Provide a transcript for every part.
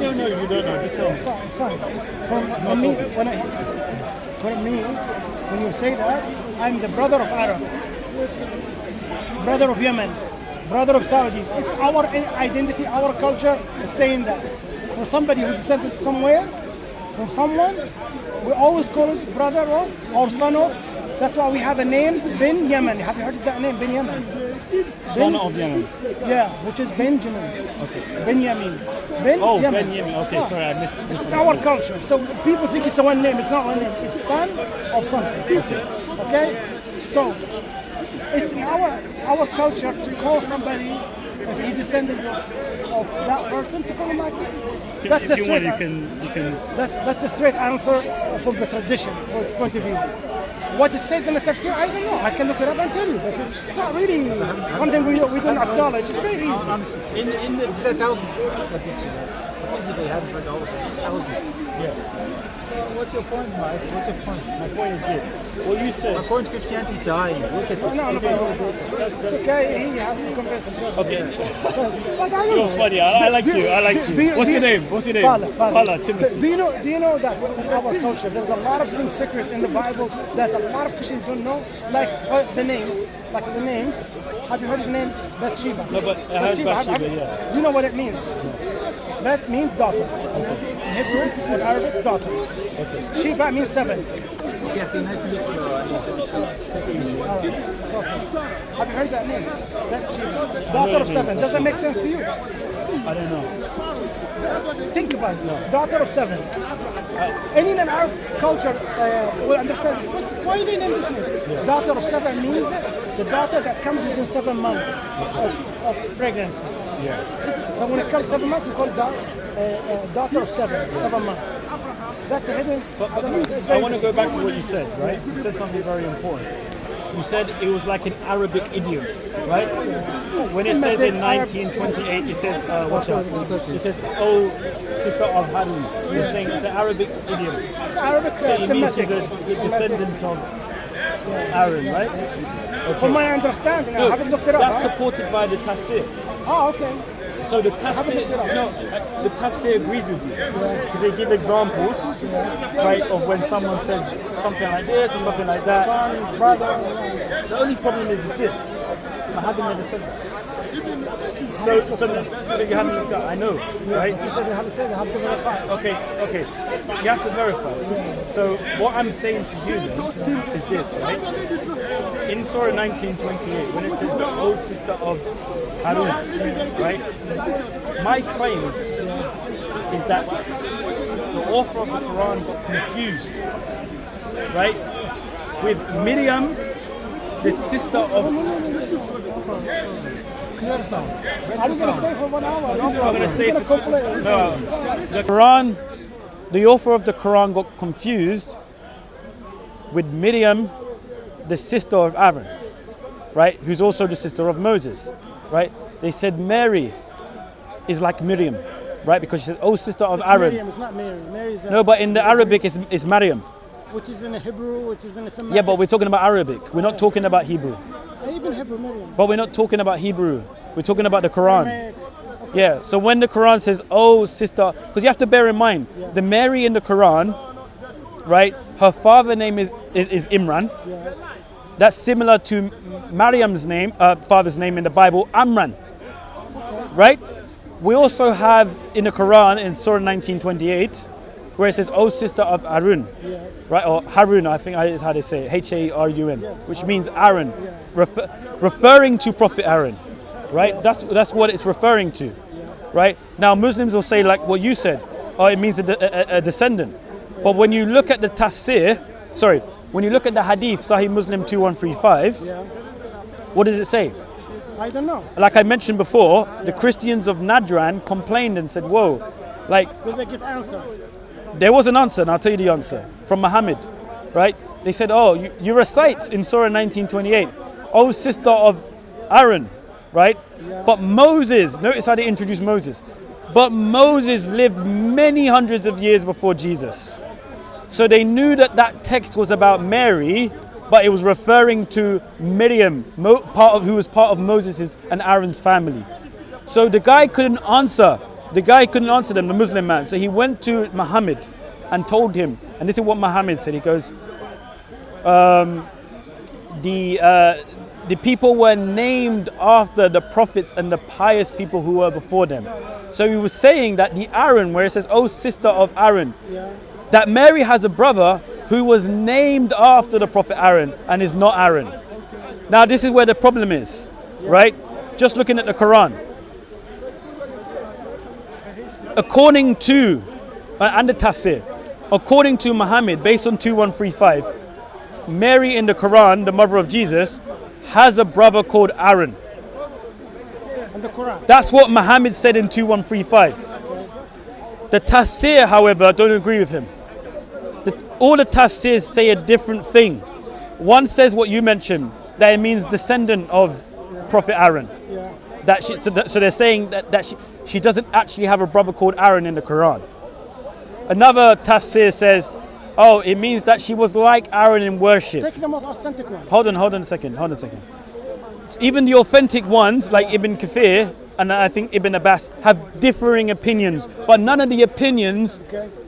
don't know. You don't know. Just tell me. It's fine. It's fine. For me, when you say that, I'm the brother of Arab, brother of Yemen, brother of Saudi. It's our identity, our culture is saying that. For somebody who descended somewhere, from someone, we always call it brother of or son of. That's why we have a name, Bin Yemen. Have you heard of that name, Bin Yemen? Son of Yemen. Yeah, which is Benjamin. Okay. Benjamin. Ben Yemen. Okay, yeah. Sorry, I missed. It's our culture. So people think it's a one name. It's not one name. It's son of something. Okay? So it's in our culture to call somebody, if he descended of that person, to call him like this. That's the straight. You can. That's the straight answer from the tradition point of view. What it says in the tafsir, I don't know. I can look it up and tell you, but it's not really something we don't acknowledge. It's very easy. In the thousands of hadiths, physically haven't read all of them. It's thousands. Yeah. What's your point, Mike? What's your point? My point is this. Well, you said. My point is Christianity's dying. Look at this. No, it's okay. He has to convince himself. Okay. But I don't know. You're funny. I like you. What's your name? Fala, Timothy. Do you know that in our culture there's a lot of things secret in the Bible that a lot of Christians don't know, like the names. Have you heard the name Bathsheba? No, but I heard Bathsheba, yeah. Do you know what it means? Beth means daughter. Okay. In Hebrew or Arabic, it's daughter. Okay. Sheba means 7. Kathy, nice to meet you. Have you heard that name? That's Sheba. Daughter of 7. Does that make sense to you? I don't know. Think about it. Daughter of 7. Any in our culture will understand this. Why they name this name? Yeah. Daughter of 7 means the daughter that comes within 7 months of pregnancy. Yeah. So when it comes 7 months, we call it daughter of 7 months. That's a hidden. But I want to go back to what you said, right? You said something very important. You said it was like an Arabic idiom, right? When it says in 1928, it says, what's up? It says, oh, sister of Harun. You're saying it's an Arabic idiom. Arabic, so it means she's a descendant of Aaron, right? Okay. From my understanding, I haven't looked it up. That's supported by the tafsir. Oh, okay. So the tafsir agrees with you. Because they give examples, right, of when someone says something like this or something like that. Son, brother. The only problem is this. I haven't never said that. So you haven't looked up. I know, right? You said you haven't said it. You have to verify. Okay. You have to verify. So what I'm saying to you then is this, right? In Surah 1928, when it says the old sister of Harun, right? My claim is that the author of the Qur'an got confused, right? With Miriam, the sister of... Are you going to stay for 1 hour? No, I'm going to stay for... No. The Quran, the author of the Quran got confused with Miriam, the sister of Aaron, right? Who's also the sister of Moses, right? They said Mary is like Miriam, right? Because she said, oh, sister of Aaron. Miriam, it's not Mary. Mary is no, but in the Arabic, it's Maryam. Which is in the Hebrew, which is in the Semitic. Yeah, but we're talking about Arabic. We're not talking about Hebrew. Even Hebrew, Miriam. But we're not talking about Hebrew. We're talking about the Quran. Okay. Yeah, so when the Quran says, oh, sister, because you have to bear in mind, the Mary in the Quran, right, her father's name is Imran. Yes. That's similar to Maryam's name, father's name in the Bible, Amran. Okay. Right? We also have in the Quran, in Surah 1928, where it says, oh, sister of Harun. Yes. Right? Or Harun, I think is how they say it, Harun, yes, which means Aaron, referring to Prophet Aaron. Right? Yes. That's what it's referring to. Yeah. Right? Now, Muslims will say, like what you said, oh, it means a descendant. Yeah. But when you look at the tafsir, when you look at the Hadith, Sahih Muslim 2135, what does it say? I don't know. Like I mentioned before, the Christians of Najran complained and said, whoa, like... Did they get answered? There was an answer, and I'll tell you the answer, from Muhammad, right? They said, oh, you recite in Surah 1928, oh, sister of Aaron, right? Yeah. But Moses, notice how they introduced Moses, but Moses lived many hundreds of years before Jesus. So they knew that text was about Mary, but it was referring to Miriam, who was part of Moses' and Aaron's family. So the guy couldn't answer the guy couldn't answer them, the Muslim man. So he went to Muhammad and told him, and this is what Muhammad said. He goes, the people were named after the prophets and the pious people who were before them. So he was saying that the Aaron, where it says, "Oh, sister of Aaron," that Mary has a brother who was named after the prophet Aaron and is not Aaron. Now this is where the problem is, right? Just looking at the Quran. According to, and the Tafsir, according to Muhammad, based on 2135, Mary in the Quran, the mother of Jesus, has a brother called Aaron. In the Quran. That's what Muhammad said in 2135. The Tafsir, however, don't agree with him. All the Tafsirs say a different thing. One says what you mentioned, that it means descendant of Prophet Aaron. Yeah. That so they're saying that she doesn't actually have a brother called Aaron in the Quran. Another Tafsir says, oh, it means that she was like Aaron in worship. Take the most authentic one. Hold on a second. Even the authentic ones, like Ibn Kathir and I think Ibn Abbas, have differing opinions, but none of the opinions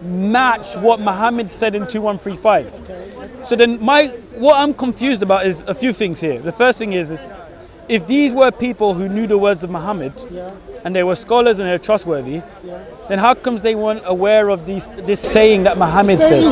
match what Muhammad said in 2135. So then what I'm confused about is a few things here. The first thing is if these were people who knew the words of Muhammad and they were scholars and they're trustworthy, then how comes they weren't aware of this saying that Muhammad said?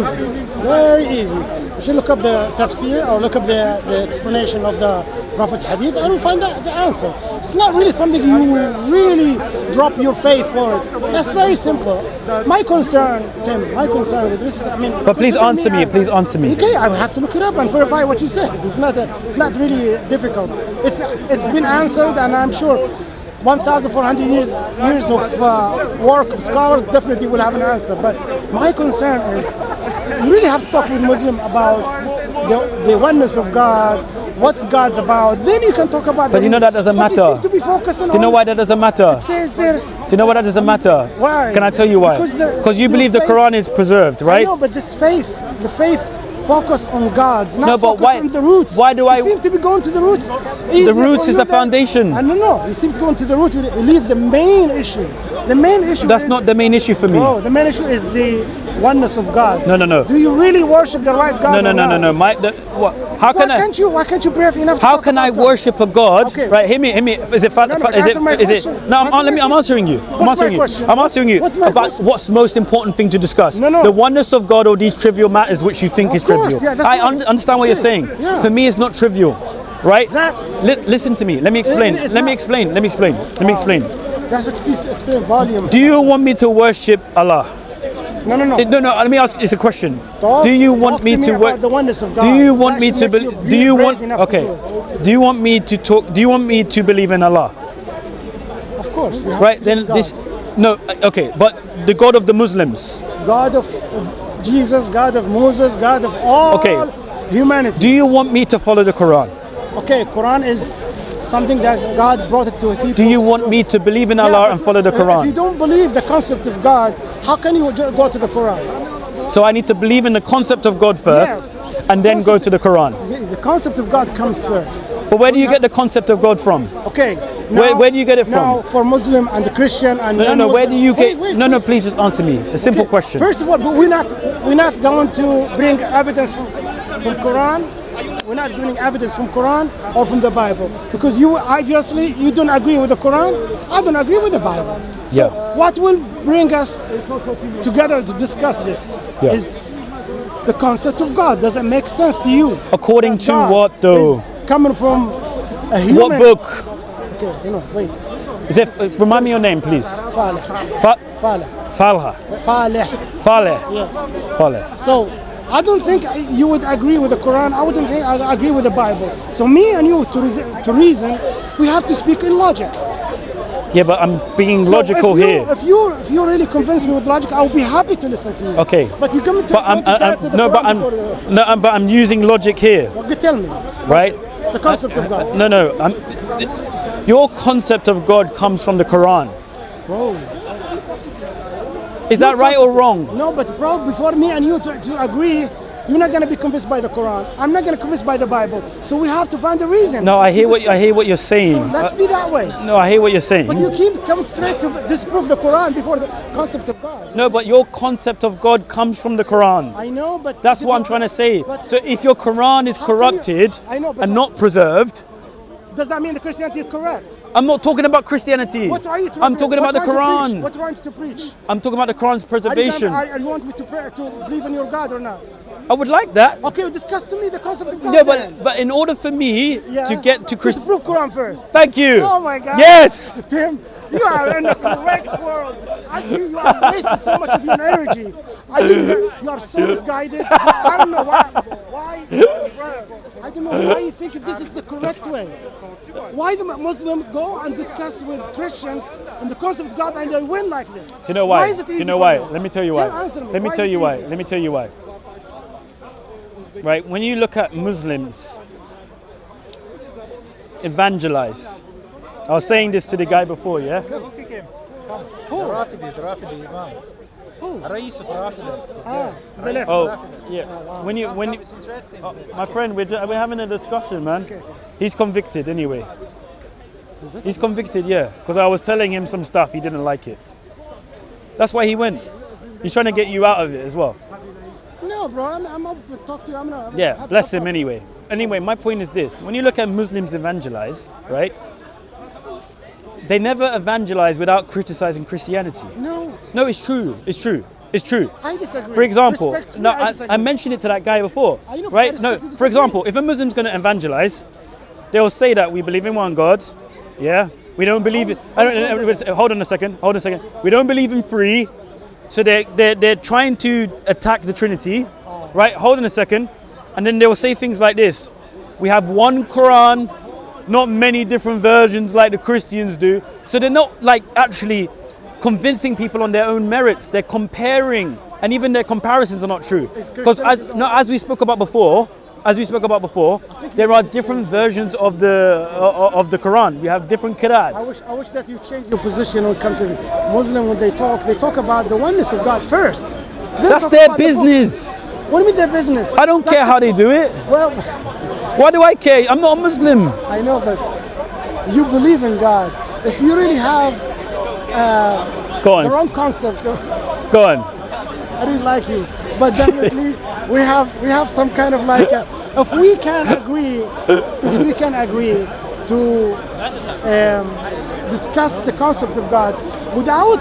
Very easy. You should look up the tafsir or look up the explanation of the Prophet Hadith and you'll find the answer. It's not really something you really drop your faith for it. That's very simple. My concern, Tim, with this is, But please answer me. Okay, I have to look it up and verify what you said. It's not really difficult. It's been answered, and I'm sure 1,400 years of work of scholars definitely will have an answer. But my concern is you really have to talk with Muslim about the oneness of God, what's God's about. Then you can talk about. But you know that doesn't matter. You seem to be focusing on. Do you know why that doesn't matter? It says there's. Do you know why that doesn't matter? Why? Can I tell you why? Because you believe the Quran is preserved, right? No, but the faith focus on God's, not focus on the roots. Why do I? You seem to be going to the roots. The roots is the foundation. I don't know. You seem to go into the root. You leave the main issue. The main issue. That's not the main issue for me. No, the main issue is the oneness of God. No. Do you really worship the right God? No. Why can't you brave enough? How can I worship a God? Okay. Right, hear me. Is it? I'm answering you. I'm answering you about what's the most important thing to discuss. No. The oneness of God or these trivial matters which you think is trivial. Yeah, I understand what you're saying. Yeah. For me, it's not trivial, right? It's not. Listen to me. Let me explain. Let me explain. That's explain volume. Do you want me to worship Allah? No. No. Let me ask. It's a question. Do you want me to work? The oneness of God? Do you want me to? Do you want? Okay. Do you want me to talk? Do you want me to believe in Allah? Of course. Right. Then this. No. Okay. But the God of the Muslims. God of Jesus. God of Moses. God of all humanity. Do you want me to follow the Quran? Okay. Quran is something that God brought it to people. Do you want me to believe in Allah and follow the Quran? If you don't believe the concept of God, how can you go to the Quran? So I need to believe in the concept of God first, and then go to the Quran. The concept of God comes first. But where do you get the concept of God from? Okay. Where do you get it from? Now, for Muslim and the Christian and no. Where do you get? No. Please just answer me. A simple question. First of all, but we're not going to bring evidence from Quran. We're not bringing evidence from Quran or from the Bible because you obviously don't agree with the Quran. I don't agree with the Bible. So what will bring us together to discuss this is the concept of God. Does it make sense to you? According to what though? Coming from a human. What book? Okay, wait. Is it? Remind me your name, please. Faleh. Yes. Faleh. So I don't think you would agree with the Quran. I wouldn't think I agree with the Bible. So me and you, to reason, we have to speak in logic. Yeah, but I'm being logical here. If you really convince me with logic, I'll be happy to listen to you. Okay. But you come to but I'm using logic here. Okay, tell me. Right. The concept of God. No. Your concept of God comes from the Quran. Bro. Is that right or wrong? No, but bro, before me and you to agree, You're not going to be convinced by the Quran. I'm not going to be convinced by the Bible. So we have to find a reason. No, I hear what you're saying. So let's be that way. No, I hear what you're saying. But you keep coming straight to disprove the Quran before the concept of God. No, but your concept of God comes from the Quran. I know, but That's what I'm trying to say. but- So if your Quran is How can you- corrupted I know, but- and not preserved, does that mean the Christianity is correct? I'm not talking about Christianity. What are you I'm talking about the Quran. What trying to preach? I'm talking about the Quran's preservation. Are you want me to pray, to believe in your God or not? I would like that. Okay, discuss to me the concept of God. Yeah, then. but in order for me to get to Christ, Disprove Quran first. thank you. Oh my God. Yes. Tim, you are in the correct world. I feel you are wasting so much of your energy. I think that you are so misguided. I don't know why. I don't know why you think this is the correct way. Why the Muslim go and discuss with Christians in the concept of God and they win like this? Do you know why? Why is it Do easy you know for why? them? Let me tell you Tim, why. answer me. Let me Why tell is you it why. easy? Let me tell you why. Right, when you look at Muslims evangelize, I was saying this to the guy before, yeah? Rafidi Imam. الرئيس في رافضة. The left. Oh, yeah. When you, It's interesting. my friend, we're having a discussion, man. He's convicted anyway. He's convicted, yeah, because I was telling him some stuff, he didn't like it. That's why he went. He's trying to get you out of it as well. No, bro, I'm up to talk to you. I'm Yeah, bless him anyway. Anyway, my point is this. When you look at Muslims evangelize, right? They never evangelize without criticizing Christianity. No, No, it's true. It's true. It's true. I disagree. For example, Respectfully, no, I I disagree. mentioned it to that guy before, I know, but I right? No, respectfully for disagree. example, if a Muslim's going to evangelize, they'll say that we believe in one God, yeah? We don't believe it. Hold on a second. We don't believe in three, so they're trying to attack the Trinity, right? Hold on a second, and then they will say things like this: we have one Quran, not many different versions like the Christians do. So they're not like actually convincing people on their own merits. They're comparing, and even their comparisons are not true. Because as we spoke about before, there are different versions of the Quran. We have different qira'ats. I wish that you change your position when it comes to the Muslim. When they talk about the oneness of God first. Then That's talk their about the business. books. What do you mean their business? I don't care how they do it. Well, Why do I care? I'm not a Muslim. I know, but you believe in God. If you really have Go the on. wrong concept, Go on. I didn't like you. But definitely, we have some kind of like, if we can agree to discuss the concept of God without,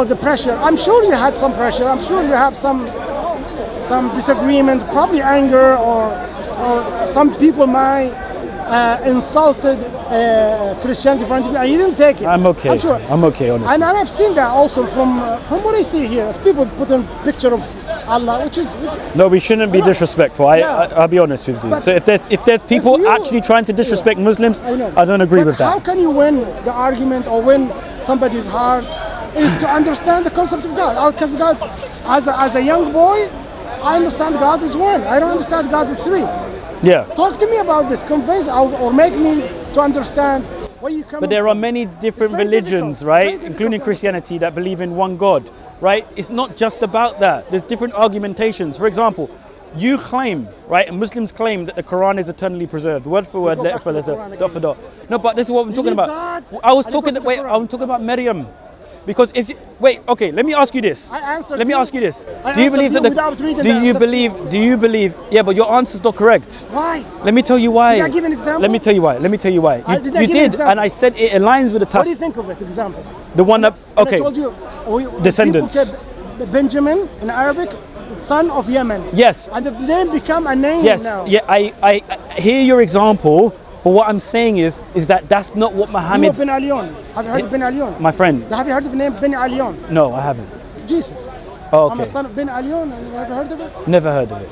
the pressure. I'm sure you had some pressure. I'm sure you have some disagreement, probably anger, or some people might insulted Christianity in front of you, and you didn't take it. I'm okay. I'm sure. I'm okay, honestly. And I've seen that also from what I see here. As people put a picture of Allah, which is No, we shouldn't be disrespectful. I'll be honest with you. But So if there's people if you- actually trying to disrespect Muslims, I know. I don't agree But with that. how can you win the argument or win somebody's heart? Is to understand the concept of God. Because God, as a young boy, I understand God is one. I don't understand God is three. Yeah. Talk to me about this. Convince or make me to understand where you come. But there are many different very religions, difficult. right, Very difficult including to Christianity, that believe in one God, right? It's not just about that. There's different argumentations. For example, you claim, right, and Muslims claim that the Quran is eternally preserved, word for word, go letter back for to the letter, Quran dot for dot. No, but this is what I'm talking need about. God, I was and you talking. go to the Wait, Quran. I'm talking about Maryam, because if you, wait, okay, let me ask you this. I answered Let me you. ask you this. I Do you answered believe you that without reading do the you tafsir. believe? Yeah, but your answer's not correct. Why? Let me tell you why. Did I give an example? Let me tell you why. Let me tell you why. I- You, did I you give an did, example? and I said it aligns with the What do you task. think of it? Example. The one that And okay. I told you, Descendants. people said Benjamin in Arabic, son of Yemen. Yes. And the name become a name Yes. now. Yeah. I hear your example, but what I'm saying is that that's not what You know Muhammad. Ben Alion. Have you heard of Ben Alion? My friend. Have you heard of the name Ben Alion? No, I haven't. Jesus. Oh, I'm a okay. son of Ben Alion. Have you ever heard of it? Never heard of it.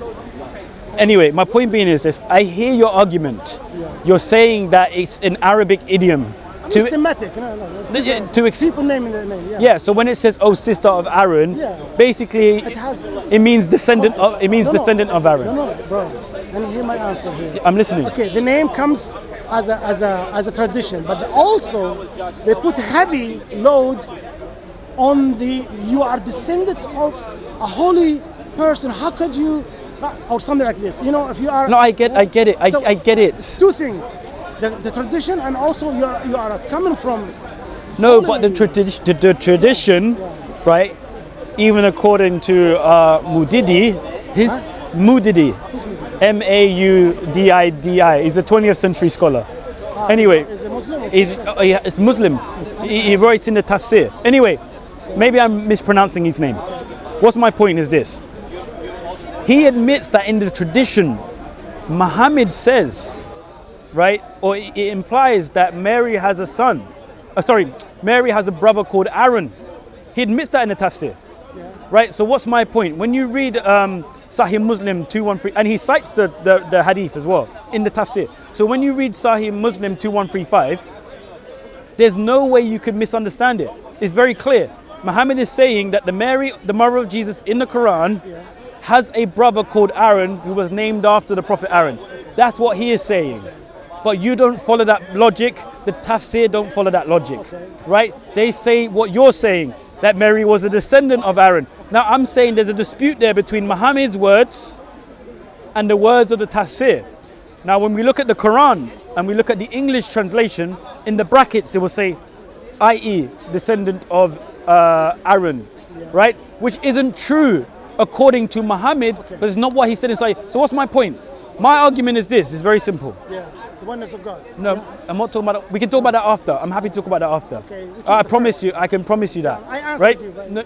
Anyway, my point being is this: I hear your argument. You're saying that it's an Arabic idiom. I mean, Semitic. No. To People naming the name. Yeah. Yeah, so when it says, "Oh, sister of Aaron," Yeah. basically It has. it means descendant of. It means No, no. descendant of Aaron. No, bro. Can you hear my answer here? I'm listening. Okay, the name comes as a tradition, but also they put heavy load on you are descendant of a holy person. How could you or something like this. You know, if you are... No, I get it. So, I get it. It's two things. The tradition, and also you are coming from... No, but the tradition, right? Even according to Mudidi, Mudidi, Maudidi, he's a 20th century scholar. Anyway, is it Muslim? it's Muslim. He writes in the Tafsir. Anyway, maybe I'm mispronouncing his name. What's my point is this. He admits that in the tradition, Muhammad says, right, or it implies that Mary has a son. Mary has a brother called Aaron. He admits that in the Tafsir. Right, so what's my point? When you read Sahih Muslim 213, and he cites the Hadith as well in the Tafsir. So when you read Sahih Muslim 2135, there's no way you could misunderstand it. It's very clear. Muhammad is saying that Mary, the mother of Jesus in the Quran, has a brother called Aaron who was named after the Prophet Aaron. That's what he is saying. But you don't follow that logic. The Tafsir don't follow that logic. Right? They say what you're saying, that Mary was a descendant of Aaron. Now I'm saying there's a dispute there between Muhammad's words and the words of the Tafsir. Now when we look at the Quran and we look at the English translation, in the brackets it will say, i.e. descendant of Aaron, right? Which isn't true according to Muhammad, but it's not what he said inside. So what's my point? My argument is this, it's very simple. Yeah, the oneness of God. No, I'm not talking about that. We can talk about that after. I'm happy to talk about that after. Okay, I promise you, I can promise you that. I answered right? you, right? No,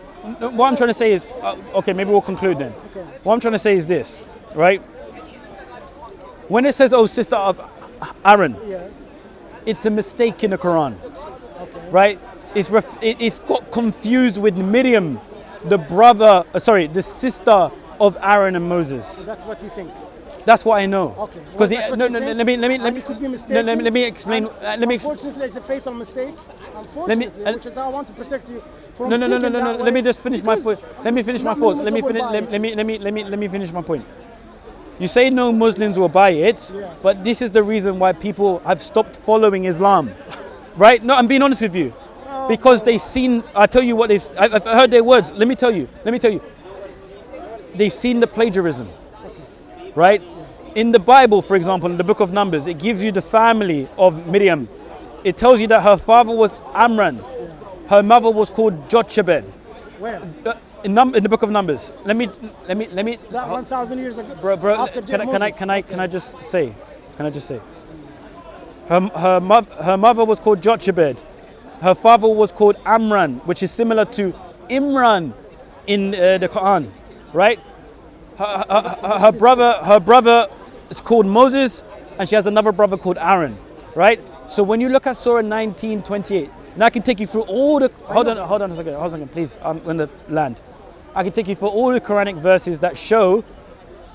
what I'm trying to say is, okay, maybe we'll conclude then. Okay. What I'm trying to say is this, right? When it says, oh, sister of Aaron, Yes. it's a mistake in the Quran, Okay. right? It's got confused with Miriam, the sister of Aaron and Moses. That's what you think. That's what I know. Okay. Because Well, let me could be mistaken. let me explain. Unfortunately, it's a fatal mistake. Unfortunately, which is how I want to protect you from. No. thinking that Let way, me just finish my because point. Let me finish my not thoughts. Muslims will buy it. Let me finish my point. You say no Muslims will buy it, Yeah. but this is the reason why people have stopped following Islam, right? No, I'm being honest with you, because they've seen. I tell you what I've heard their words. Let me tell you. They've seen the plagiarism, right? In the Bible, for example, in the book of Numbers, it gives you the family of Miriam. It tells you that her father was Amram. Her mother was called Jochebed. Where? In the book of Numbers. Let me. That 1,000 years ago. Bro, After can I just say? Her mother was called Jochebed. Her father was called Amram, which is similar to Imran in the Qur'an, right? Her brother is called Moses, and she has another brother called Aaron, right? So when you look at Surah 19:28, and I can take you through all the. Hold on a second, please. I'm going to land. I can take you through all the Quranic verses that show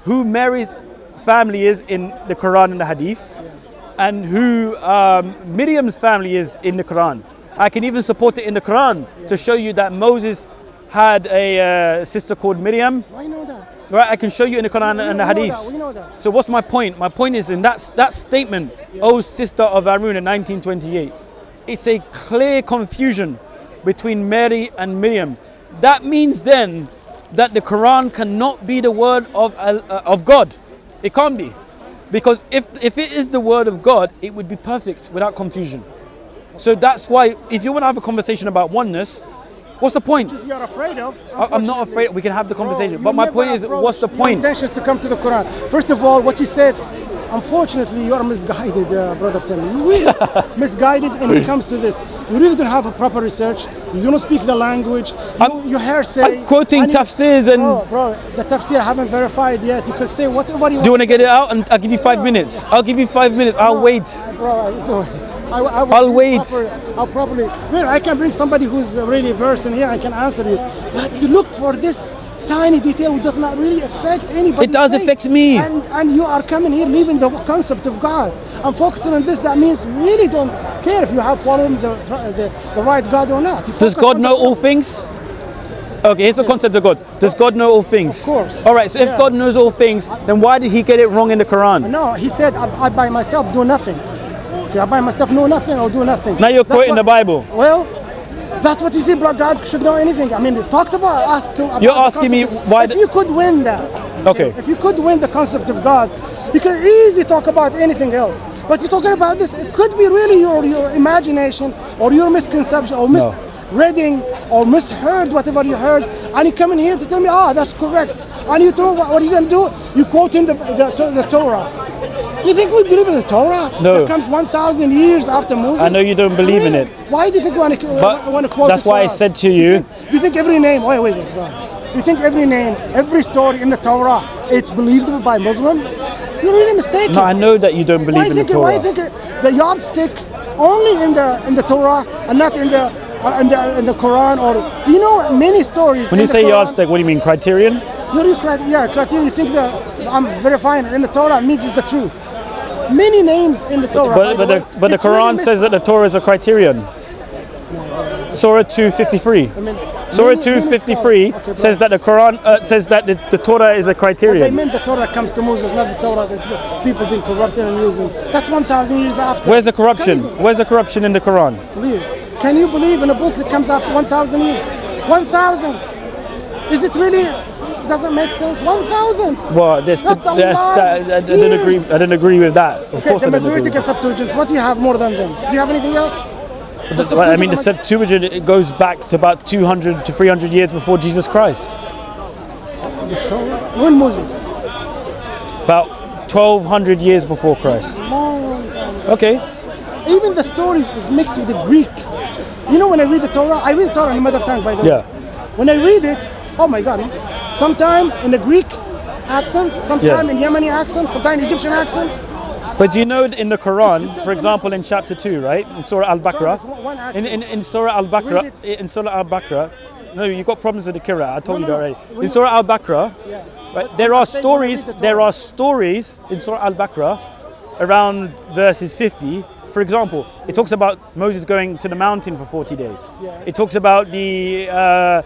who Mary's family is in the Quran and the Hadith, and who Miriam's family is in the Quran. I can even support it in the Quran to show you that Moses had a sister called Miriam. Why know that? Right, I can show you in the Quran and the Hadith. We know that. So what's my point? My point is in that statement, "O sister of Harun" in 1928, it's a clear confusion between Mary and Miriam. That means then that the Quran cannot be the word of God. It can't be. Because if it is the word of God, it would be perfect without confusion. So that's why if you want to have a conversation about oneness, what's the point? Which you're afraid of. I'm not afraid. We can have the conversation. But my point is, what's the Your point? intention is to come to the Quran. First of all, what you said, unfortunately, you are misguided, brother Tim. You really misguided when it comes to this. You really don't have a proper research. You don't speak the language. You hearsay. I'm quoting tafsirs and... Bro, the tafsir I haven't verified yet. You can say whatever you want. Do you want to get it out? And I'll give you 5 minutes. I'll give you 5 minutes. I'll wait. Bro, I'll wait. I'll probably. Well, I can bring somebody who's really versed in here. I can answer you. But to look for this tiny detail which does not really affect anybody. It does affect me. And you are coming here leaving the concept of God and focusing on this. That means you really don't care if you have followed the right God or not. Does God know all things? Okay, here's the concept of God. Does God know all things? Of course. All right, so if God knows all things, then why did he get it wrong in the Quran? No, he said, I by myself do nothing. Okay, I by myself know nothing or do nothing. Now you're quoting the Bible. Well, that's what you see, bro. God should know anything. I mean, they talked about us too. You're asking me why... If you could win that, Okay. If you could win the concept of God, you can easily talk about anything else. But you're talking about this, it could be really your imagination or your misconception or misreading or misheard whatever you heard, and you come in here to tell me, that's correct. And you throw, what are you going to do? You quote in the Torah. You think we believe in the Torah? No. That comes 1,000 years after Moses? I know you don't believe in it. Why do you think we want to quote that's it for why I us? said to you. Do you think every name, wait, you think every name, every story in the Torah, it's believable by Muslim? You're really mistaken. No, I know that you don't believe in the Torah. Why think the yardstick only in the Torah and not in the Quran? Or you know many stories. When you say Quran, yardstick, what do you mean, criterion? Criterion. You think I'm verifying it in the Torah means it's the truth. Many names in the Torah. But the Quran says that the Torah is a criterion. Surah 253. Surah 253 says that the Quran says that the Torah is a criterion. They meant the Torah comes to Moses, not the Torah that people been corrupted and using. That's 1,000 years after. Where's the corruption? Where's the corruption in the Quran? Can you believe in a book that comes after 1,000 years? 1,000. Is it really? Doesn't make sense. 1,000. Well, I didn't agree with that. Of course, the I didn't agree. Masoretic and Septuagint. What do you have more than them? Do you have anything else? The Septuagint it goes back to about 200 to 300 years before Jesus Christ. The Torah? When Moses? About 1,200 years before Christ. Long time ago. Okay. Even the stories is mixed with the Greeks. You know, when I read the Torah in the mother tongue, by the way. Yeah. When I read it, oh my God, sometime in the Greek accent, sometime in Yemeni accent, sometime in Egyptian accent. But do you know in the Quran, for example, in chapter 2, right, in Surah Al-Baqarah, in Surah Al-Baqarah, no, you got problems with the Qur'an. I told you that already. In Surah Al-Baqarah, right, there are stories in Surah Al-Baqarah around verses 50. For example, it talks about Moses going to the mountain for 40 days. It talks about let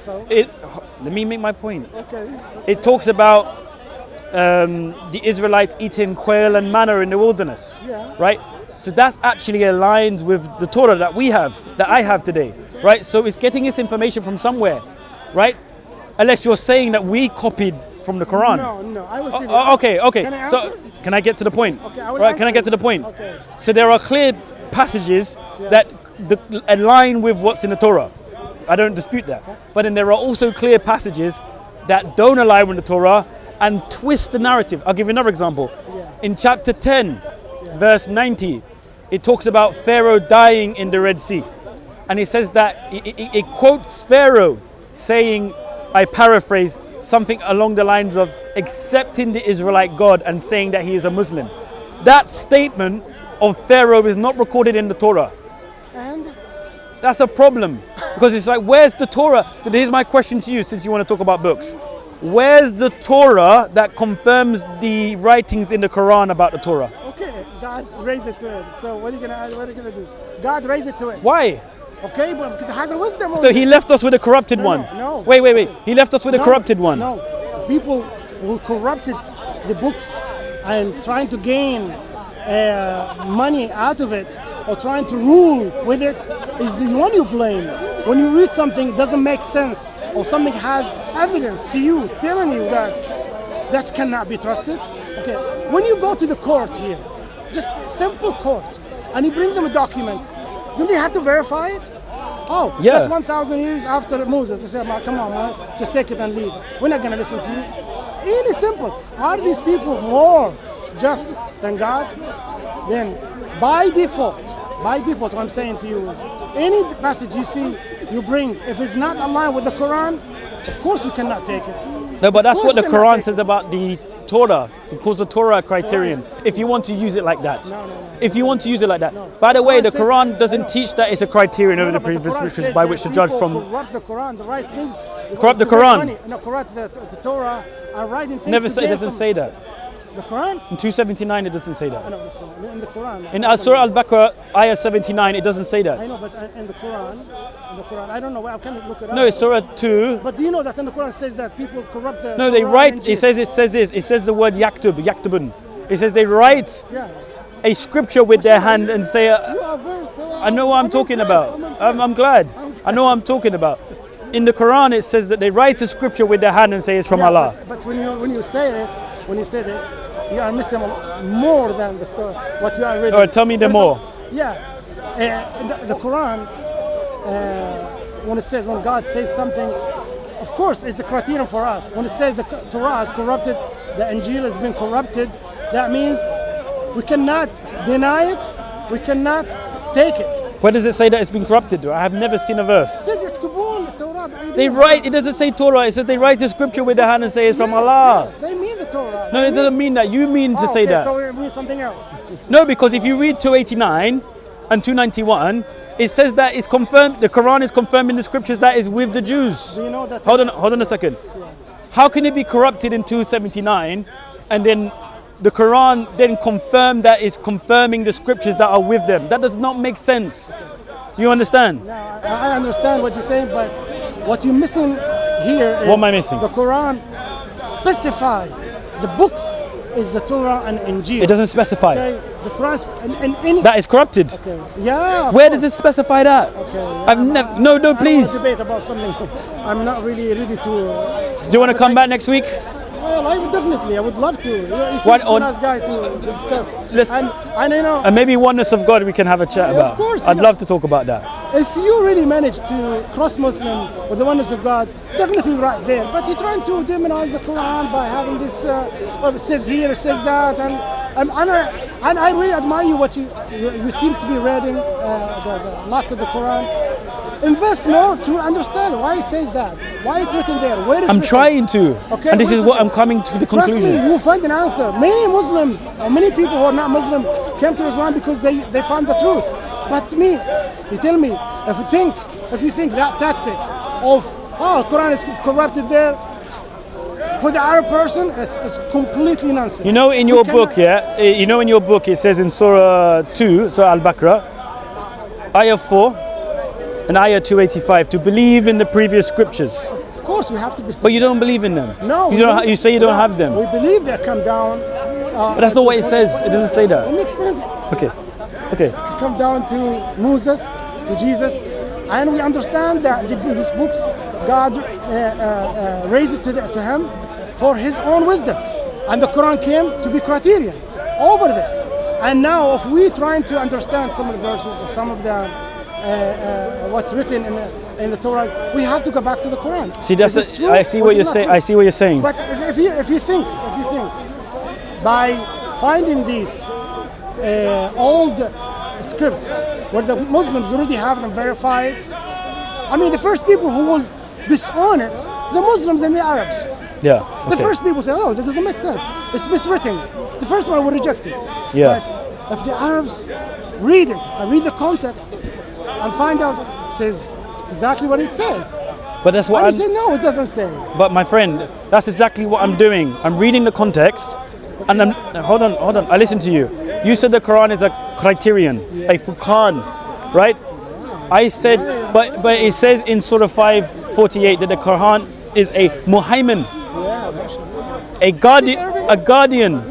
me make my point. Okay. It talks about the Israelites eating quail and manna in the wilderness, right? So that actually aligns with the Torah that I have today, right? So it's getting this information from somewhere, right? Unless you're saying that we copied from the Quran. No, I will tell you. Okay. Can I answer? So can I get to the point? Okay, I will right? Can I get to the point? Okay. So there are clear passages that align with what's in the Torah. I don't dispute that. But then there are also clear passages that don't align with the Torah and twist the narrative. I'll give you another example. In chapter 10, verse 90, it talks about Pharaoh dying in the Red Sea. And it says that, it quotes Pharaoh saying, I paraphrase, something along the lines of accepting the Israelite God and saying that he is a Muslim. That statement of Pharaoh is not recorded in the Torah. And? That's a problem. Because it's like, where's the Torah? Here's my question to you, since you want to talk about books. Where's the Torah that confirms the writings in the Quran about the Torah? Okay, God raised it to it. So what are you gonna do? God raised it to it. Why? Okay, but because it has a wisdom. So he left us with a corrupted one. No. Wait. He left us with a corrupted one. No. People who corrupted the books and trying to gain money out of it or trying to rule with it is the one you blame. When you read something, it doesn't make sense, or something has evidence to you telling you that cannot be trusted. Okay, when you go to the court here, just simple court, and you bring them a document, do they have to verify it? Oh, yeah. That's 1,000 years after Moses. They say, come on, man, just take it and leave. We're not going to listen to you. Really simple. Are these people more just than God? Then, by default, what I'm saying to you is, any passage you see, you bring, if it's not aligned with the Quran, of course we cannot take it. No, but that's what the Quran says about the Torah. It calls the Torah a criterion. If you want to use it like that. No. If you want to use it like that. No. By the way, the Quran doesn't teach that it's a criterion over the previous scriptures by which to judge from. Corrupt the Quran, the right things. Corrupt the Quran. Corrupt the Torah and writing things. It doesn't say that. The Quran? In 279, it doesn't say that. I know, it's not. In the Quran. In Surah Al-Baqarah, ayah 79, it doesn't say that. I know, but in the Quran, I don't know. I can't look it up. No, it's Surah 2. But do you know that in the Quran says that people corrupt the No, they Quran write, and it says this. It says the word yaktubun. It says they write a scripture with their hand and say, I know what I'm talking about. I'm glad. I know what I'm talking about. in the Quran it says that they write the scripture with their hand and say it's from Allah. But when you say it, you are missing more than the story. What you are reading. All right, tell me the more. The Quran, when God says something, of course it's a criterion for us. When it says the Torah is corrupted, the Injil has been corrupted, that means we cannot deny it, we cannot take it. Where does it say that it's been corrupted? I have never seen a verse. It says يكتبون التوراة بأيديهم. They write, it doesn't say Torah, it says they write the scripture with their hand and say it's from Allah. Yes, they mean the Torah. No, it doesn't mean that. You mean to say that. So it means something else. No, because if you read 289 and 291, it says that it's confirmed, the Quran is confirming the scriptures that is with the Jews. Do you know that? Hold on a second. Yeah. How can it be corrupted in 279 and then the Quran then confirm that it's confirming the scriptures that are with them? That does not make sense. You understand? Now, I understand what you're saying, but what you're missing here is What am I missing? the Quran specify the books is the Torah and Injil. It doesn't specify. Okay, the Quran and any. That is corrupted. Okay. Yeah. of Where course. does it specify that? Okay. I've never. No, I don't please. want to debate about something. I'm not really ready to. Do you want to come back next week? Well, I would definitely. I would love to. You seem What a on- nice guy to discuss. Listen. And you know, And maybe oneness of God we can have a chat about. of course, I'd yeah. love to talk about that. if you really manage to cross Muslim with the oneness of God, definitely right there. But you're trying to demonize the Quran by having this. Well, it says here, it says that, and I really admire you. What you seem to be reading the lots of the Quran. Invest more to understand why it says that, why it's written there, where it's I'm written. trying to. Okay, And this is where's what it? I'm coming to the Trust conclusion. me, you will find an answer. Many Muslims, or many people who are not Muslim, came to Islam because they found the truth. But me, you tell me, if you think that tactic of Quran is corrupted there, for the Arab person, it's completely nonsense. You know, in your book, in your book, it says in Surah 2, Surah Al-Baqarah, Ayah 4 and Ayah 285, to believe in the previous scriptures. Of course, we have to be. But you don't believe in them. No, You say you don't have them. We believe they come down. But that's not what it says. It doesn't say Let that. me explain to you. Okay. Come down to Moses, to Jesus, and we understand that these books, God raised it to him for his own wisdom, and the Quran came to be criterion over this. And now, if we trying to understand some of the verses or some of the what's written in the Torah, we have to go back to the Quran. See, Is this true I see or what is you're it not saying. true? I see what you're saying. But if you think by finding these old scripts where the Muslims already have them verified, I mean the first people who will disown it, the Muslims and the Arabs. Yeah. The Okay. first people say, "Oh, that doesn't make sense. It's miswritten." The first one will reject it. Yeah. But if the Arabs read it and read the context and find out it says exactly what it says, But that's what and I'm. you say, "No, it doesn't say." But my friend, that's exactly what I'm doing. I'm reading the context, and I'm. Hold on. I listen to you. You said the Quran is a criterion, a furqan, right? I said, but it says in Surah 5:48 that the Quran is a muhaymin, a guardian.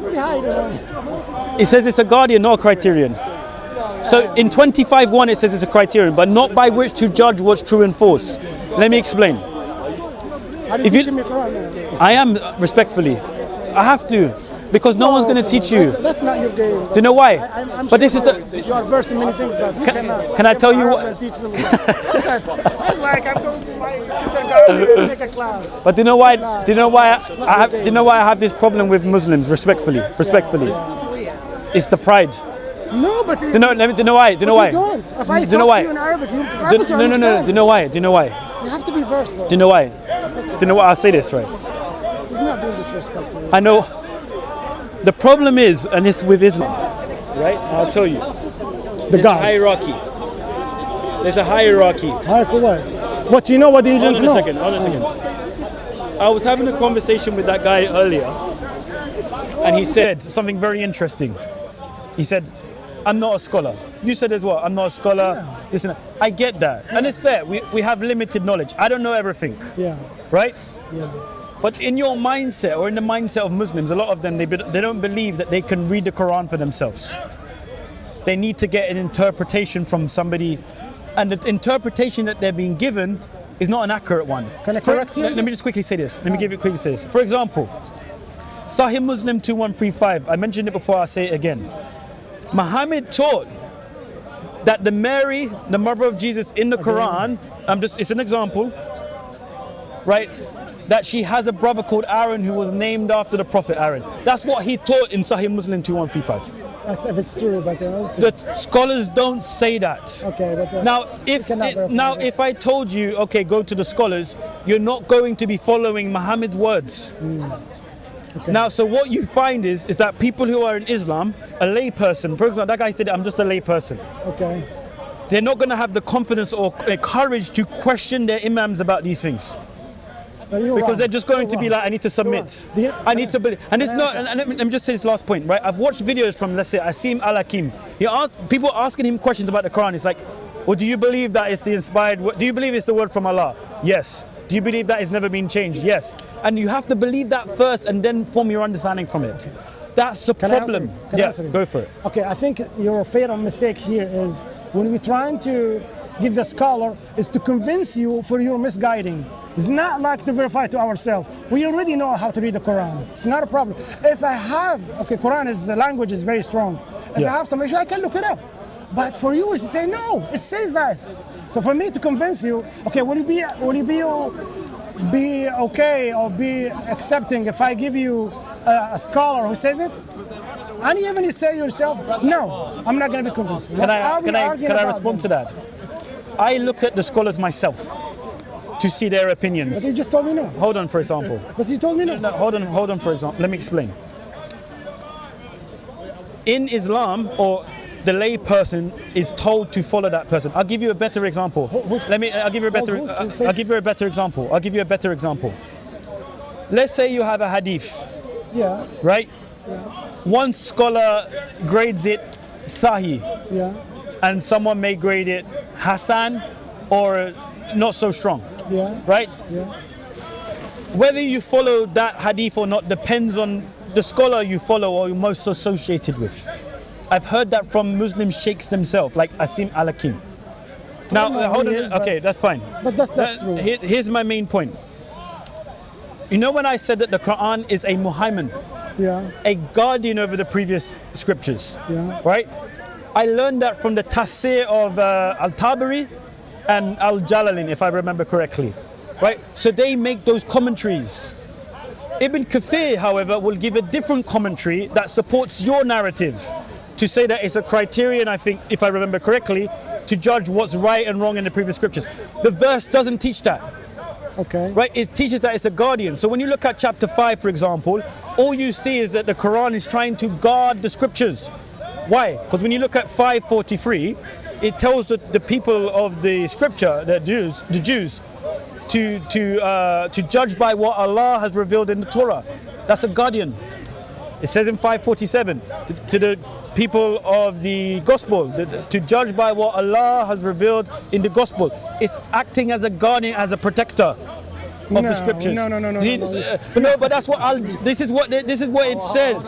It says it's a guardian, not a criterion. So in 25:1 it says it's a criterion, but not by which to judge what's true and false. Let me explain. How do If you you- teach me Quran? Man? I am respectfully. I have to, because no one's going to teach you. That's not your game. Do you know why? I'm But this is sure the. you are versed in many things, but you cannot. can I tell you Arabs what- and teach them. That's like I'm going to my kindergarten and take a class. But do you know why? Do you know why I have? Do you know why I have this problem with Muslims? Respectfully. It's the pride. No, but Do you know? Do you know why? Do you know why? you don't. If I Do you know talk why? to you in Arabic, you'll be Do, able to no. understand. Do you know why? Do you know why? You have to be versed, bro. Do you know why? Do you know why? I'll say this right. He's not being disrespectful. I know. The problem is, and it's with Islam, right? I'll tell you. The God. Hierarchy. There's a hierarchy. What you know? What do you Hold don't on know? a second. I was having a conversation with that guy earlier, and he said something very interesting. He said, "I'm not a scholar." You said as well, "I'm not a scholar." This and that. I get that, and it's fair. We have limited knowledge. I don't know everything, Yeah. right? Yeah. But in your mindset, or in the mindset of Muslims, a lot of them they don't believe that they can read the Quran for themselves. They need to get an interpretation from somebody, and the interpretation that they're being given is not an accurate one. Can I correct you? Let me just quickly say this. For example, Sahih Muslim 2135. I mentioned it before, I'll say it again. Muhammad taught that the Mary, the mother of Jesus in the Quran, it's an example, right? That she has a brother called Aaron who was named after the Prophet Aaron. That's what he taught in Sahih Muslim 2135. That's if it's true, but also the scholars don't say that. Okay, but now if I told you, okay, go to the scholars, you're not going to be following Muhammad's words. Okay. Now, so what you find is that people who are in Islam, a lay person, for example, that guy said, I'm just a lay person. Okay. They're not going to have the confidence or courage to question their imams about these things. Because they're just going to be like, I need to submit. I need to believe. And it's not, and let me just say this last point, right? I've watched videos from, let's say, Asim Al-Hakim. People asking him questions about the Quran. It's like, well, do you believe that it's the inspired word? Do you believe it's the word from Allah? Yes. Do you believe that it's never been changed? Yes. And you have to believe that first and then form your understanding from it. That's the problem. Yeah, go for it. Okay, I think your fatal mistake here is when we're trying to give the scholar is to convince you for your misguiding. It's not like to verify to ourselves. We already know how to read the Quran. It's not a problem. If I have, Quran is, the language is very strong. If I have some issue, I can look it up. But for you, is to say, no, it says that. So for me to convince you, okay, will you be okay or be accepting if I give you a scholar who says it? And even you say yourself, no, I'm not going to be convinced. Can I respond to that? I look at the scholars myself to see their opinions. But you just told me no. Hold on, for example. But you told me no. No, hold on, for example. Let me explain. In Islam, or the lay person is told to follow that person. I'll give you a better example. I'll give you a better example. Let's say you have a hadith. Yeah. Right? Yeah. One scholar grades it Sahih. Yeah. And someone may grade it Hasan or not so strong. Yeah. Right? Yeah. Whether you follow that hadith or not depends on the scholar you follow or you're most associated with. I've heard that from Muslim sheikhs themselves, like Asim Al-Hakim. Now, hold on. Okay, that's fine. But that's true. Here's my main point. You know when I said that the Qur'an is a muhaymin, a guardian over the previous scriptures, right? I learned that from the tafsir of Al-Tabari and Al-Jalalin, if I remember correctly, right? So they make those commentaries. Ibn Kathir, however, will give a different commentary that supports your narrative to say that it's a criterion, I think, if I remember correctly, to judge what's right and wrong in the previous scriptures. The verse doesn't teach that. Okay. Right? It teaches that it's a guardian. So when you look at chapter 5, for example, all you see is that the Quran is trying to guard the scriptures. Why? Because when you look at 5:43, it tells the people of the scripture, the Jews, to judge by what Allah has revealed in the Torah. That's a guardian. It says in 5:47 to the people of the gospel to judge by what Allah has revealed in the gospel. It's acting as a guardian, as a protector of the scriptures. No. No, but that's what this is what it says.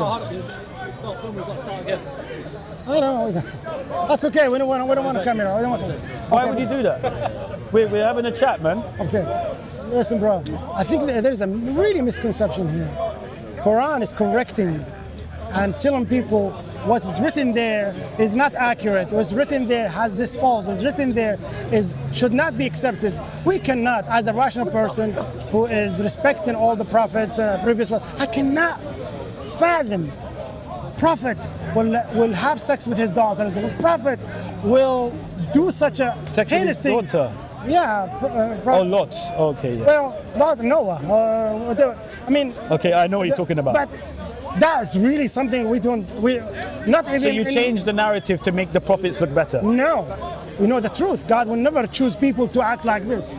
I don't know. That's okay. We don't want to come here. Why would you do that? We're having a chat, man. Okay. Listen, bro. I think there's a really misconception here. Quran is correcting and telling people what's written there is not accurate. What's written there has this false. What's written there should not be accepted. We cannot, as a rational person who is respecting all the prophets, previous ones, I cannot fathom Prophet will have sex with his daughters. The Prophet will do such a heinous thing. Yeah. Lot. Okay. Yeah. Well, Lot, Noah. I mean. Okay, I know what you're talking about. But that's really something we not even. So you change the narrative to make the prophets look better? No. We know the truth. God will never choose people to act like this.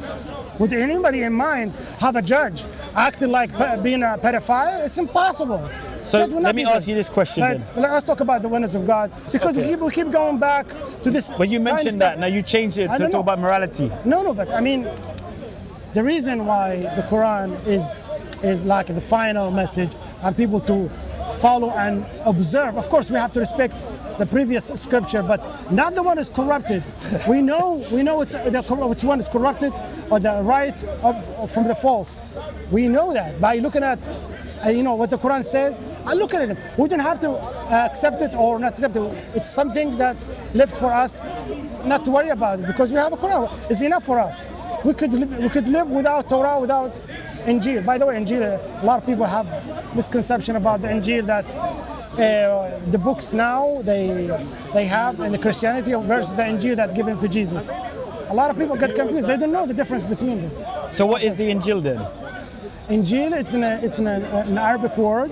Would anybody in mind have a judge acting like being a pedophile? It's impossible. So let me ask you this question then. Let's talk about the oneness of God, because we keep going back to this. Well, you mentioned that. Now you changed it to talk about morality. No, but I mean, the reason why the Quran is like the final message and people to follow and observe. Of course, we have to respect the previous scripture, but not the one is corrupted. We know which one is corrupted. or the right from the false. We know that by looking at what the Quran says. I look at it. We don't have to accept it or not accept it. It's something that left for us not to worry about it because we have a Quran. It's enough for us. We could live without Torah, without Injil. By the way, Injil, a lot of people have misconception about the Injil that the books now they have in the Christianity versus the Injil that given to Jesus. A lot of people get confused. They don't know the difference between them. So what is the Injil then? Injil, it's an Arabic word,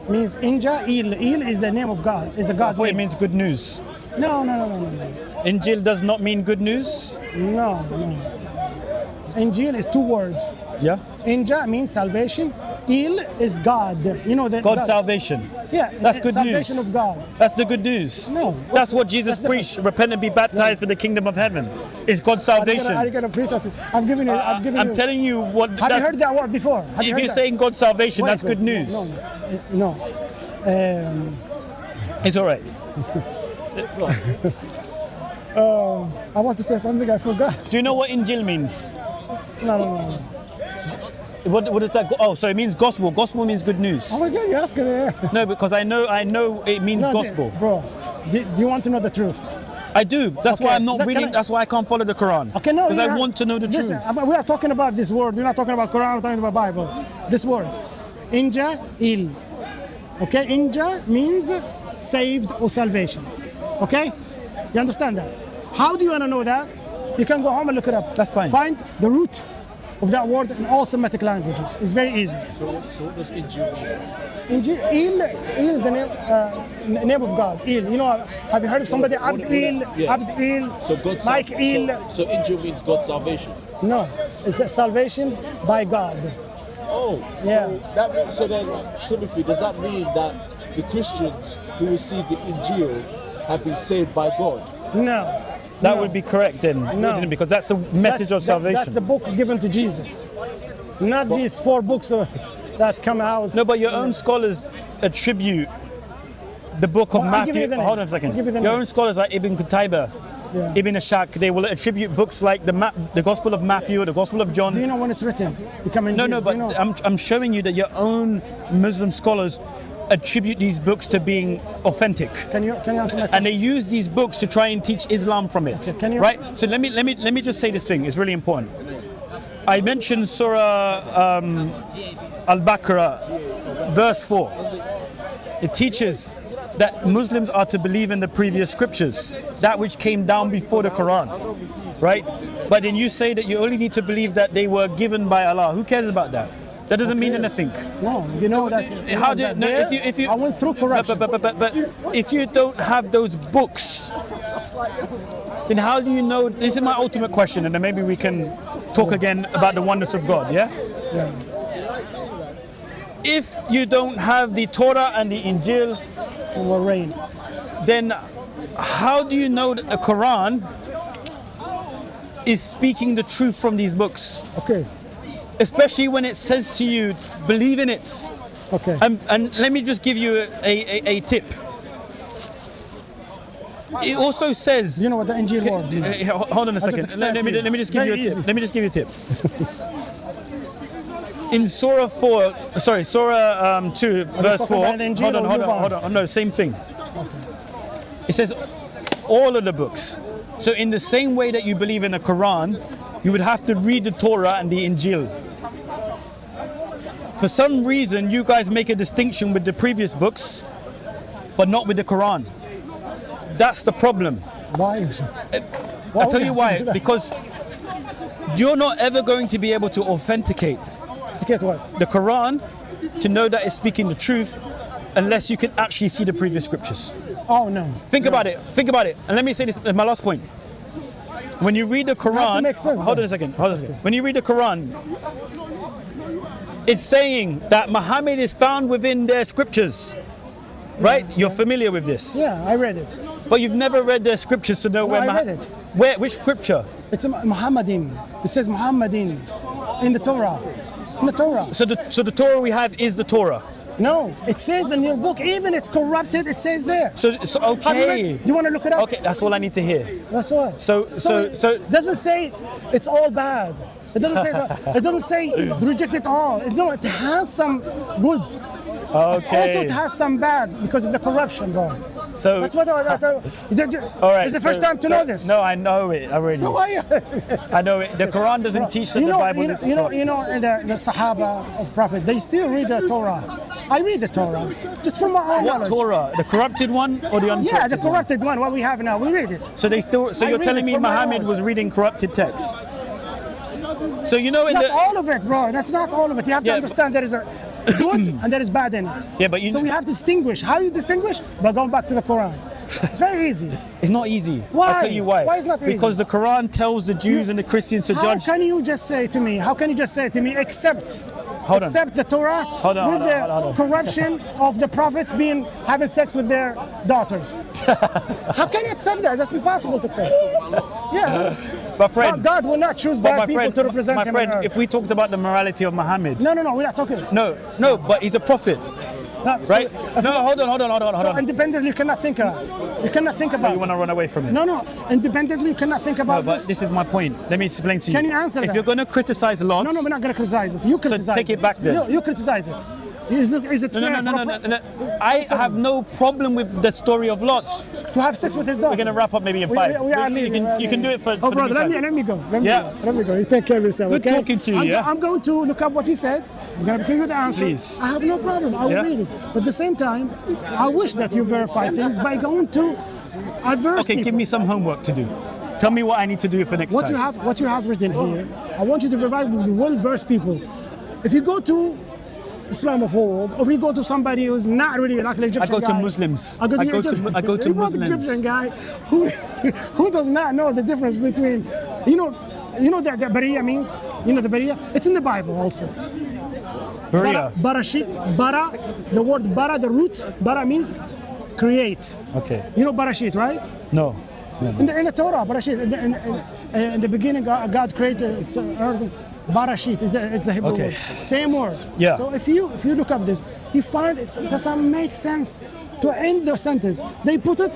means Inja, Il. Il is the name of God. Is a God. It means good news. No. Injil does not mean good news? No. Injil is two words. Yeah. Inja means salvation. Il is God. You know that God's salvation. Yeah, that's good salvation news. of God. That's the good news. No. That's what Jesus preached. Repent and be baptized for the kingdom of heaven. It's God's salvation. Are you gonna preach at it? I'm giving you. I'm telling you what. Have you heard that word before? If you're saying God's salvation, that's good news. No. It's all right. I want to say something I forgot. Do you know what Injil means? No. What is that? Oh, so it means gospel. Gospel means good news. Oh my God, you're asking it. No, because I know it means gospel. Bro, do you want to know the truth? I do. That's why I'm not reading. That's why I can't follow the Quran. Okay, no. Because I want to know the truth. Listen, we are talking about this word. We're not talking about Quran. We're talking about Bible. This word, Inja, Il. Okay, Inja means saved or salvation. Okay, you understand that? How do you want to know that? You can go home and look it up. That's fine. Find the root of that word in all Semitic languages. It's very easy. So what does Injil mean? Injil, Il is the name of God. Il. You know, have you heard of somebody? Abd Il, Yeah. Abd Il, So God's Mike Il. So Injil means God's salvation. No, it's a salvation by God. Oh, Yeah. So then, Timothy, does that mean that the Christians who received the Injil have been saved by God? No. That would be correct then, wouldn't it? Because that's the message of salvation. That's the book given to Jesus. Not these 4 books that come out. No, but your own scholars attribute the book of I'll give you Matthew. the name. Hold on a second. I'll give you the Your name. own scholars like Ibn Qutayba, Ibn Ashaq, they will attribute books like the Gospel of Matthew, the Gospel of John. Do you know when it's written? No, but I'm showing you that your own Muslim scholars attribute these books to being authentic. Can you answer my question? And they use these books to try and teach Islam from it. Okay, can you- right? So let me just say this thing. It's really important. I mentioned Surah Al-Baqarah, verse 4. It teaches that Muslims are to believe in the previous scriptures, that which came down before the Quran, right? But then you say that you only need to believe that they were given by Allah. Who cares about that? That doesn't mean anything. No, you know that. How do you, no, if you I went through correction. but if you don't have those books, then how do you know? This is my ultimate question, and then maybe we can talk again about the oneness of God. Yeah. If you don't have the Torah and the Injil, will reign. then how do you know that the Quran is speaking the truth from these books? Okay. Especially when it says to you, believe in it. Okay. And let me just give you a tip. It also says. Do you know what the Injil word means? Hold on a second. Let me just give you a tip. Let me just give you a tip. In Surah 2, verse 4. Hold on. No, same thing. It says all of the books. So in the same way that you believe in the Quran, you would have to read the Torah and the Injil. For some reason, you guys make a distinction with the previous books, but not with the Quran. That's the problem. Why? I'll tell you why. Because you're not ever going to be able to authenticate what? the Quran to know that it's speaking the truth unless you can actually see the previous scriptures. Oh no. Think about it. And let me say this, my last point. When you read the Quran, make sense, hold on a second. When you read the Quran, it's saying that Muhammad is found within their scriptures. Right? You're familiar with this. Yeah, I read it. But you've never read their scriptures to know where I read it. Which scripture? It's a Muhammadin. It says Muhammadin in the Torah. In the Torah. So the Torah we have is the Torah. No, it says in your book, even it's corrupted, it says there. So okay. Do you want to look it up? Okay, that's all I need to hear. That's what. So It doesn't say it's all bad. It doesn't say that. It doesn't say reject it all. No, it has some goods. Okay. Also, it has some bad because of the corruption, bro. So That's what. all right. It's the first time to know this. No, I know it already. So why? I know it. The Quran doesn't teach that the Bible is corrupt. The Sahaba of Prophet, they still read the Torah. I read the Torah just from my own What knowledge. Torah? The corrupted one or the uncorrupted Yeah, the corrupted one. What we have now, we read it. So they still. So I you're read telling it me from my Muhammad own. was reading corrupted text? So you know in Not the all of it, bro. That's not all of it. You have to Yeah, understand there is a good and there is bad in it. Yeah, but so we have to distinguish. How you distinguish? By going back to the Quran. It's very easy. it's not easy. Why? I'll tell you why. Why is it not easy? Because the Quran tells the Jews and the Christians to How judge. can you just say to me? How can you just say to me? Accept Hold on. the Torah Hold on, with hold on, the hold on. corruption of the prophets having sex with their daughters. How can you accept that? That's impossible to accept. Yeah. My friend, God will not choose bad people to represent my him friend, on earth. if we talked about the morality of Muhammad, No, we're not talking. no, but he's a prophet, right? Hold on. So independently, you cannot think about. You cannot think about. You want to run away from it? No. Independently, you cannot think about But this is my point. Let me explain to you. Can you answer If that? you're going to criticize lots, No, we're not going to criticize it. You criticize take it back then. You criticize it. Is it fair no. I have no problem with the story of Lot. to have sex with his daughter? We're going to wrap up maybe in 5. We are leaving. You can do it for. Oh, for brother, the let meantime. me go. Yeah. Let me go. You take care of yourself. Good okay? talking to you, yeah? I'm going to look up what you said. I'm going to give you the answer. Please. I have no problem. I will Yeah? read it. But at the same time, I wish that you verify things by going to adverse Okay, give people. me some homework to do. Tell me what I need to do for next What time. you have written here. I want you to verify with well-versed people. If you go to Islamophobe, or if you go to somebody who's not really like the Egyptian I go to guy, Muslims. I go to I go to You brought the Muslims. Egyptian guy who does not know the difference between, you know that the Bariya means? You know the Bariya? It's in the Bible also. Berea. Barashit, bara, the word bara, the root, bara means create. Okay. You know Barashit, right? No. In the Torah, Barashit, in the beginning, God created earth. Barashit it's the Hebrew Okay. word. Same word. Yeah. So if you look up this, you find it doesn't make sense to end the sentence. They put it,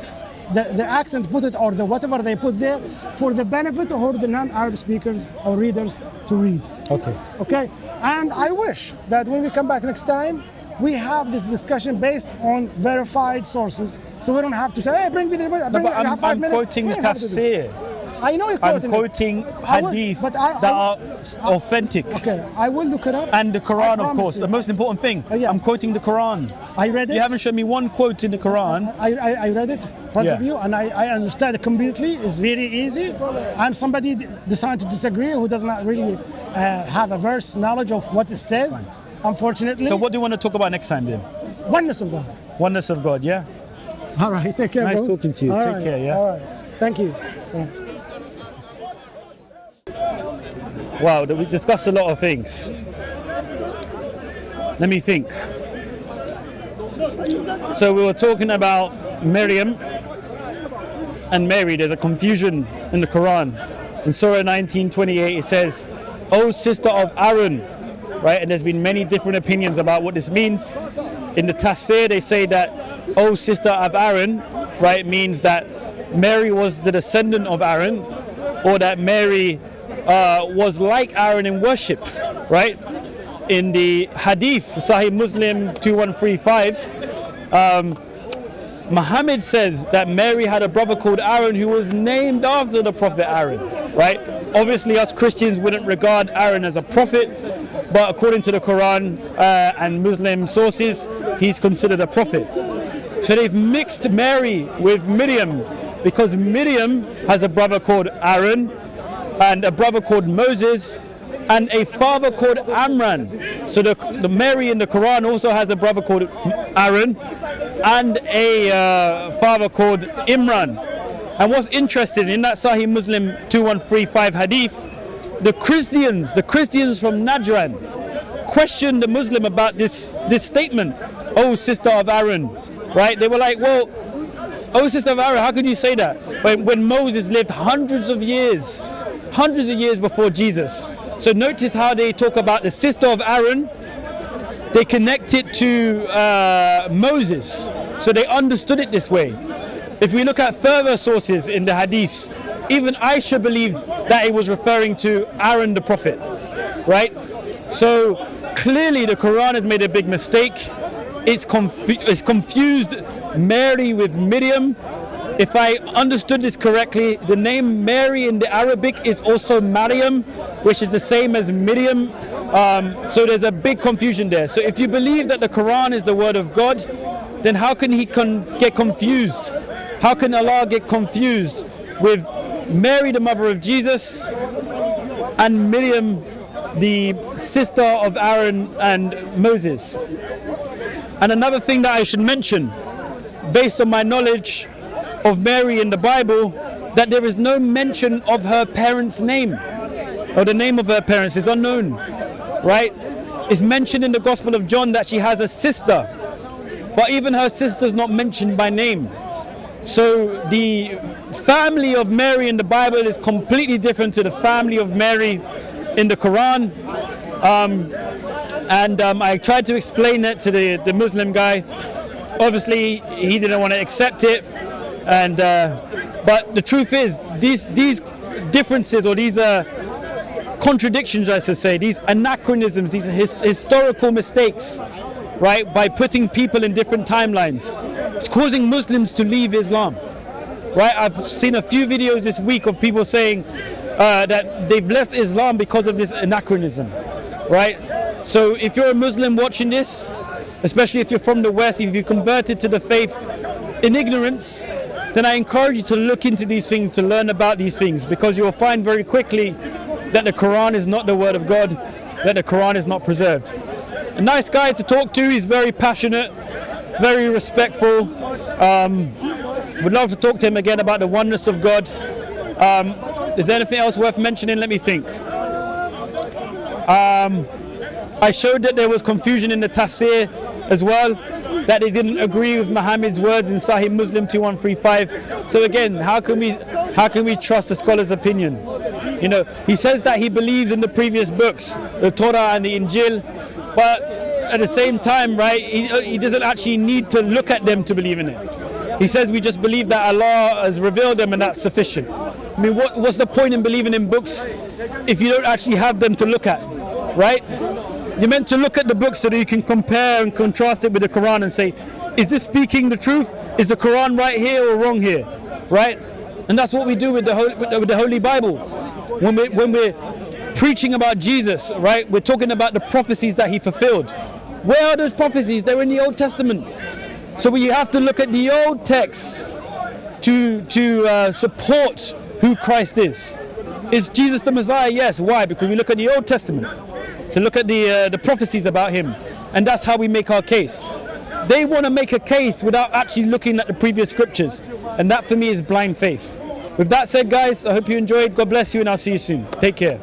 the accent put it, or the whatever they put there, for the benefit of the non-Arab speakers or readers to read. Okay. Okay. And I wish that when we come back next time, we have this discussion based on verified sources, so we don't have to say, "Hey, bring me the." No, but I'm quoting the tafsir. I know you're I'm quoting. quoting I will- hadith but that are authentic. Okay, I will look it up. And the I Quran, of promise course, you. the most important thing. Yeah. I'm quoting the Quran. I read it. You haven't shown me one quote in the Quran. I read it in front of Yeah. you, and I understand it completely. It's very easy. And somebody decided to disagree who does not really have a verse knowledge of what it says. Unfortunately. So what do you want to talk about next time then? Oneness of God. Oneness of God, yeah? All right, take care. Nice bro. talking to you. All Take right, care, yeah? All right. Thank you. So, Wow, we discussed a lot of things. Let me think. So we were talking about Miriam and Mary. There's a confusion in the Quran. In Surah 19:28 it says, "O sister of Aaron," right? And there's been many different opinions about what this means. In the tafsir they say that "O sister of Aaron," right, means that Mary was the descendant of Aaron, or that Mary was like Aaron in worship, right? In the Hadith, Sahih Muslim 2135, Muhammad says that Mary had a brother called Aaron who was named after the prophet Aaron, right? Obviously us Christians wouldn't regard Aaron as a prophet, but according to the Quran and Muslim sources, he's considered a prophet. So they've mixed Mary with Miriam because Miriam has a brother called Aaron and a brother called Moses and a father called Amran. So the Mary in the Quran also has a brother called Aaron and a father called Imran. And what's interesting, in that Sahih Muslim 2135 hadith, the Christians from Najran questioned the Muslim about this statement, "Oh sister of Aaron," right? They were like, well, "Oh sister of Aaron, how can you say that when Moses lived hundreds of years before Jesus?" So notice how they talk about the sister of Aaron. They connect it to Moses, so they understood it this way. If we look at further sources in the hadiths, even Aisha believed that it was referring to Aaron the prophet. right? So clearly the Quran has made a big mistake. It's confused Mary with Miriam. If I understood this correctly, the name Mary in the Arabic is also Maryam, which is the same as Miriam. So there's a big confusion there. So if you believe that the Quran is the word of God, then how can he get confused? How can Allah get confused with Mary, the mother of Jesus, and Miriam, the sister of Aaron and Moses? And another thing that I should mention, based on my knowledge of Mary in the Bible, that there is no mention of her parents' name, or the name of her parents is unknown, right? It's mentioned in the Gospel of John that she has a sister, but even her sister is not mentioned by name. So the family of Mary in the Bible is completely different to the family of Mary in the Quran. I tried to explain it to the Muslim guy. Obviously, he didn't want to accept it. But the truth is, these differences, or these contradictions, I should say, these anachronisms, these historical mistakes, right, by putting people in different timelines, it's causing Muslims to leave Islam, right? I've seen a few videos this week of people saying that they've left Islam because of this anachronism, right? So if you're a Muslim watching this, especially if you're from the West, if you converted to the faith in ignorance, then I encourage you to look into these things, to learn about these things, because you will find very quickly that the Quran is not the word of God, that the Quran is not preserved. A nice guy to talk to, he's very passionate, very respectful. Would love to talk to him again about the oneness of God. Is there anything else worth mentioning? Let me think. I showed that there was confusion in the tafsir as well, that they didn't agree with Muhammad's words in Sahih Muslim 2135. So again, how can we trust a scholar's opinion? You know, he says that he believes in the previous books, the Torah and the Injil, but at the same time, right, he doesn't actually need to look at them to believe in it. He says we just believe that Allah has revealed them and that's sufficient. I mean, what's the point in believing in books if you don't actually have them to look at, right? You're meant to look at the book so that you can compare and contrast it with the Quran and say, is this speaking the truth? Is the Quran right here or wrong here, right? And that's what we do with the Holy Bible. When we're preaching about Jesus, right, we're talking about the prophecies that he fulfilled. Where are those prophecies? They're in the Old Testament. So we have to look at the old texts to support who Christ is. Is Jesus the Messiah? Yes. Why? Because we look at the Old Testament to look at the prophecies about him, and that's how we make our case. They want to make a case without actually looking at the previous scriptures, and that for me is blind faith. With that said, guys, I hope you enjoyed. God bless you, and I'll see you soon. Take care.